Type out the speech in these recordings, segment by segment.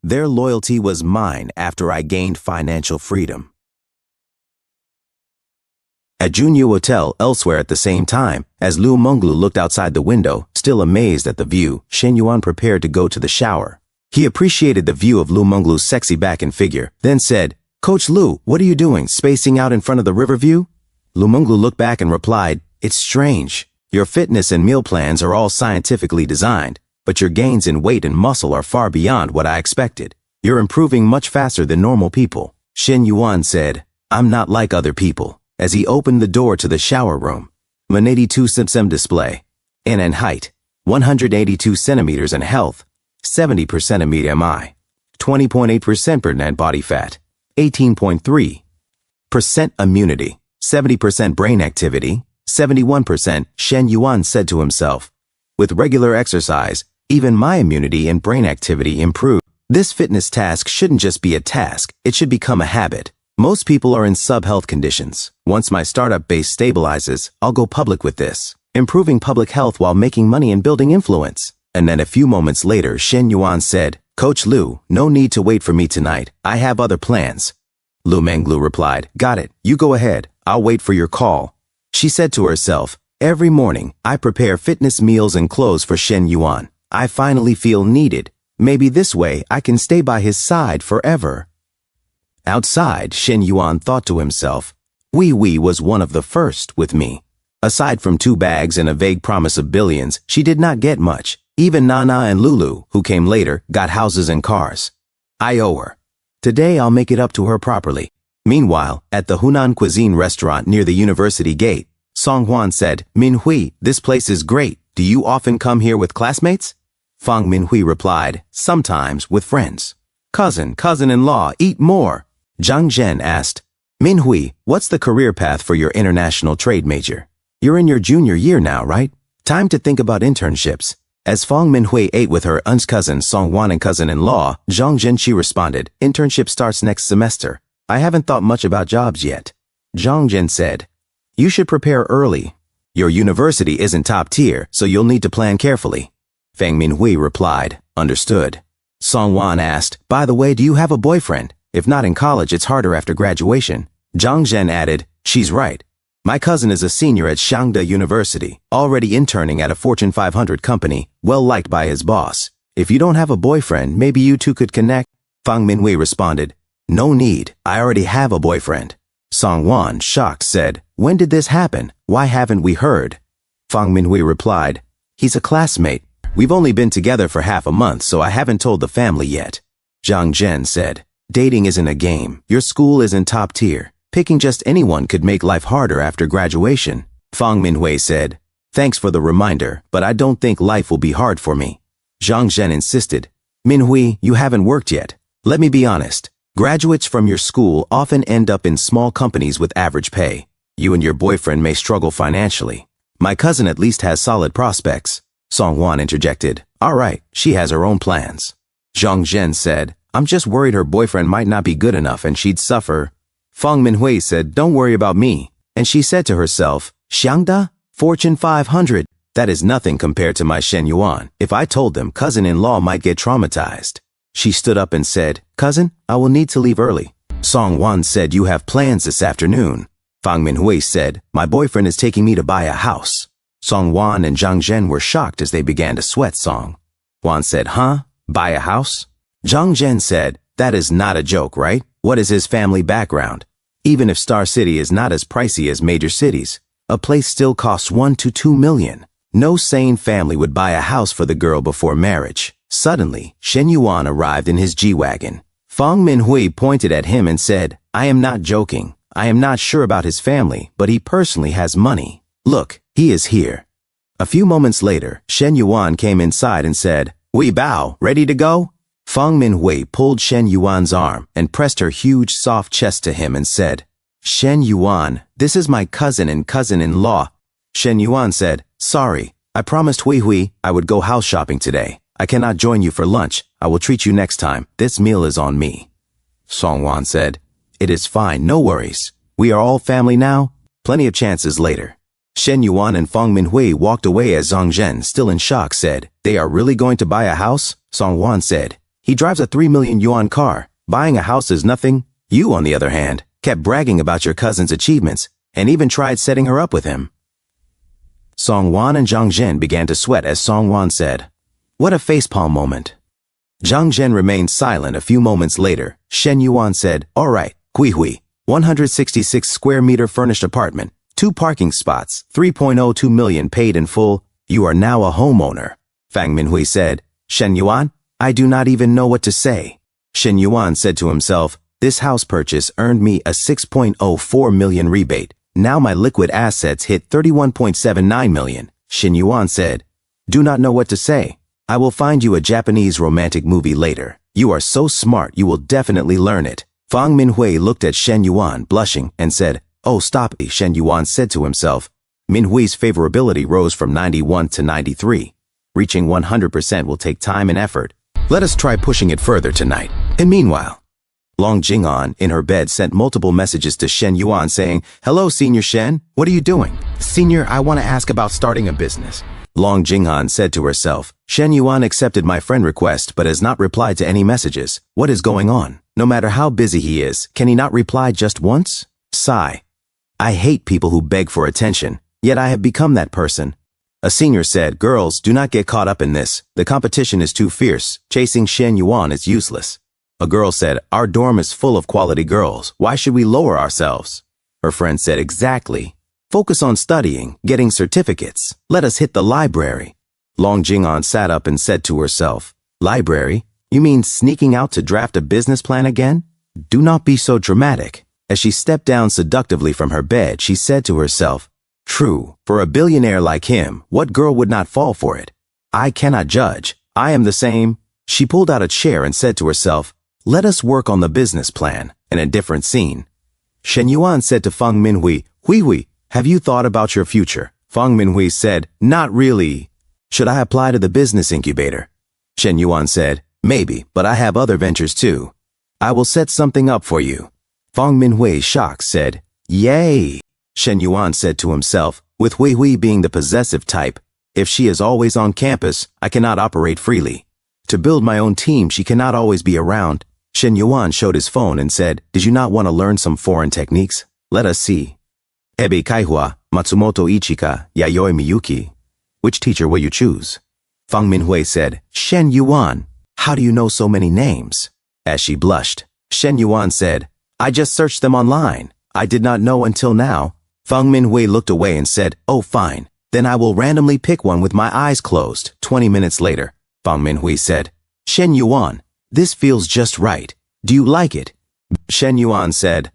Their loyalty was mine after I gained financial freedom. At Junyu Hotel elsewhere at the same time, as Lu Menglu looked outside the window, still amazed at the view, Shen Yuan prepared to go to the shower. He appreciated the view of Lu Menglu's sexy back and figure, then said, "Coach Lu, what are you doing, spacing out in front of the river view?" Lu Menglu looked back and replied, "It's strange. Your fitness and meal plans are all scientifically designed, but your gains in weight and muscle are far beyond what I expected. You're improving much faster than normal people." Shen Yuan said, "I'm not like other people," as he opened the door to the shower room. An 82 cm display. In and height, 182 centimeters in health, 70% of BMI, 20.8% body fat, 18.3% immunity, 70% brain activity, 71%, Shen Yuan said to himself. With regular exercise, even my immunity and brain activity improved. This fitness task shouldn't just be a task, it should become a habit. Most people are in sub-health conditions. Once my startup base stabilizes, I'll go public with this. Improving public health while making money and building influence. And then a few moments later, Shen Yuan said, "Coach Lu, no need to wait for me tonight. I have other plans." Lu Menglu replied, "Got it. You go ahead. I'll wait for your call." She said to herself, "Every morning, I prepare fitness meals and clothes for Shen Yuan. I finally feel needed. Maybe this way I can stay by his side forever." Outside, Shen Yuan thought to himself, Wee Wee was one of the first with me. Aside from 2 bags and a vague promise of billions, she did not get much. Even Nana and Lulu, who came later, got houses and cars. I owe her. Today I'll make it up to her properly. Meanwhile, at the Hunan Cuisine restaurant near the university gate, Song Huan said, "Minhui, this place is great. Do you often come here with classmates?" Fang Minhui replied, "Sometimes with friends." Cousin-in-law, eat more." Zhang Zhen asked, "Minhui, what's the career path for your international trade major? You're in your junior year now, right? Time to think about internships." As Fang Minhui ate with her aunt's cousin Song Huan and cousin-in-law, Zhang Zhenqi responded, "Internship starts next semester. I haven't thought much about jobs yet." Zhang Zhen said, "You should prepare early. Your university isn't top tier, so you'll need to plan carefully." Fang Minhui replied, "Understood." Song Huan asked, "By the way, do you have a boyfriend? If not in college, it's harder after graduation." Zhang Zhen added, "She's right. My cousin is a senior at Shangda University, already interning at a Fortune 500 company, well liked by his boss. If you don't have a boyfriend, maybe you two could connect." Fang Minhui responded, "No need, I already have a boyfriend." Song Huan, shocked, said, "When did this happen? Why haven't we heard?" Fang Minhui replied, "He's a classmate. We've only been together for half a month, so I haven't told the family yet." Zhang Zhen said, "Dating isn't a game. Your school isn't top tier. Picking just anyone could make life harder after graduation." Fang Minhui said, "Thanks for the reminder, but I don't think life will be hard for me." Zhang Zhen insisted, "Minhui, you haven't worked yet. Let me be honest. Graduates from your school often end up in small companies with average pay. You and your boyfriend may struggle financially. My cousin at least has solid prospects." Song Huan interjected, "All right, she has her own plans." Zhang Zhen said, "I'm just worried her boyfriend might not be good enough and she'd suffer." Fang Minhui said, "Don't worry about me." And she said to herself, "Shangda? Fortune 500? That is nothing compared to my Shen Yuan. If I told them, cousin-in-law might get traumatized." She stood up and said, "Cousin, I will need to leave early." Song Huan said, "You have plans this afternoon." Fang Minhui said, "My boyfriend is taking me to buy a house." Song Huan and Zhang Zhen were shocked as they began to sweat. Song Huan said, "Huh? Buy a house?" Zhang Zhen said, "That is not a joke, right? What is his family background? Even if Star City is not as pricey as major cities, a place still costs 1 to 2 million. No sane family would buy a house for the girl before marriage." Suddenly, Shen Yuan arrived in his G-Wagon. Fang Minhui pointed at him and said, "I am not joking. I am not sure about his family, but he personally has money. Look, he is here." A few moments later, Shen Yuan came inside and said, "We bow, ready to go?" Fang Minhui pulled Shen Yuan's arm and pressed her huge, soft chest to him and said, "Shen Yuan, this is my cousin and cousin-in-law." Shen Yuan said, "Sorry, I promised Hui Hui I would go house shopping today. I cannot join you for lunch. I will treat you next time. This meal is on me." Song Huan said, "It is fine, no worries. We are all family now. Plenty of chances later." Shen Yuan and Fang Minhui walked away as Zhang Zhen, still in shock, said, "They are really going to buy a house?" Song Huan said, He drives a 3 million yuan car. Buying a house is nothing. You, on the other hand, kept bragging about your cousin's achievements and even tried setting her up with him. Song Wan and Zhang Zhen began to sweat as Song Wan said, "What a facepalm moment." Zhang Zhen remained silent. A few moments later, Shen Yuan said, "All right, Gui Hui, 166 square meter furnished apartment, 2 parking spots, 3.02 million paid in full. You are now a homeowner." Fang Minhui said, "Shen Yuan, I do not even know what to say." Shen Yuan said to himself, "This house purchase earned me a 6.04 million rebate. Now my liquid assets hit 31.79 million. Shen Yuan said, "Do not know what to say. I will find you a Japanese romantic movie later. You are so smart you will definitely learn it." Fang Minhui looked at Shen Yuan, blushing, and said, "Oh, stop." Shen Yuan said to himself. Minhui's favorability rose from 91 to 93. Reaching 100% will take time and effort. Let us try pushing it further tonight. And meanwhile, Long Jing'an, in her bed, sent multiple messages to Shen Yuan saying, "Hello, Senior Shen. What are you doing?" "Senior, I want to ask about starting a business." Long Jing'an said to herself, "Shen Yuan accepted my friend request but has not replied to any messages. What is going on? No matter how busy he is, can he not reply just once?" Sigh. "I hate people who beg for attention, yet I have become that person." A senior said, "Girls, do not get caught up in this. The competition is too fierce. Chasing Shen Yuan is useless." A girl said, "Our dorm is full of quality girls. Why should we lower ourselves?" Her friend said, "Exactly. Focus on studying, getting certificates. Let us hit the library." Long Jing'an sat up and said to herself, "Library? You mean sneaking out to draft a business plan again? Do not be so dramatic." As she stepped down seductively from her bed, she said to herself, "True, for a billionaire like him, what girl would not fall for it? I cannot judge. I am the same." She pulled out a chair and said to herself, "Let us work on the business plan." In a different scene, Shen Yuan said to Fang Minhui, "Hui Hui, have you thought about your future?" Fang Minhui said, "Not really. Should I apply to the business incubator?" Shen Yuan said, "Maybe, but I have other ventures too. I will set something up for you." Fang Minhui, shocked, said, "Yay!" Shen Yuan said to himself, with Hui Hui being the possessive type, if she is always on campus, I cannot operate freely. To build my own team, she cannot always be around. Shen Yuan showed his phone and said, "Did you not want to learn some foreign techniques? Let us see. Ebe Kaihua, Matsumoto Ichika, Yayoi Miyuki. Which teacher will you choose?" Fang Minhui said, "Shen Yuan, how do you know so many names?" As she blushed, Shen Yuan said, "I just searched them online. I did not know until now." Fang Minhui looked away and said, "Oh, fine. Then I will randomly pick one with my eyes closed." 20 minutes later, Fang Minhui said, "Shen Yuan, this feels just right. Do you like it?" Shen Yuan said,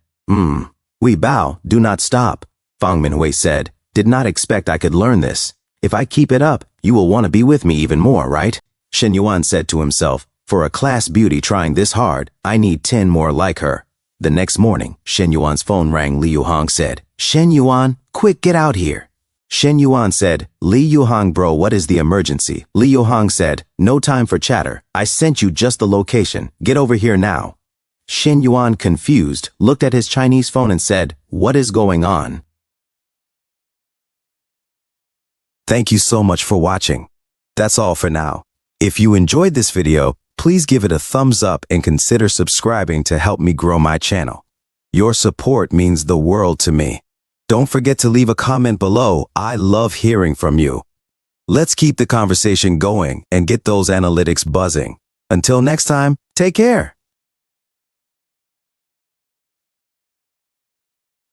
We bow, do not stop." Fang Minhui said, "Did not expect I could learn this. If I keep it up, you will want to be with me even more, right?" Shen Yuan said to himself, "For a class beauty trying this hard, I need 10 more like her." The next morning, Shen Yuan's phone rang. Li Yuhang said, "Shen Yuan, quick, get out here." Shen Yuan said, "Li Yuhang bro, what is the emergency?" Li Yuhang said, "No time for chatter. I sent you just the location. Get over here now." Shen Yuan, confused, looked at his Chinese phone and said, "What is going on?" Thank you so much for watching. That's all for now. If you enjoyed this video, please give it a thumbs up and consider subscribing to help me grow my channel. Your support means the world to me. Don't forget to leave a comment below. I love hearing from you. Let's keep the conversation going and get those analytics buzzing. Until next time, take care.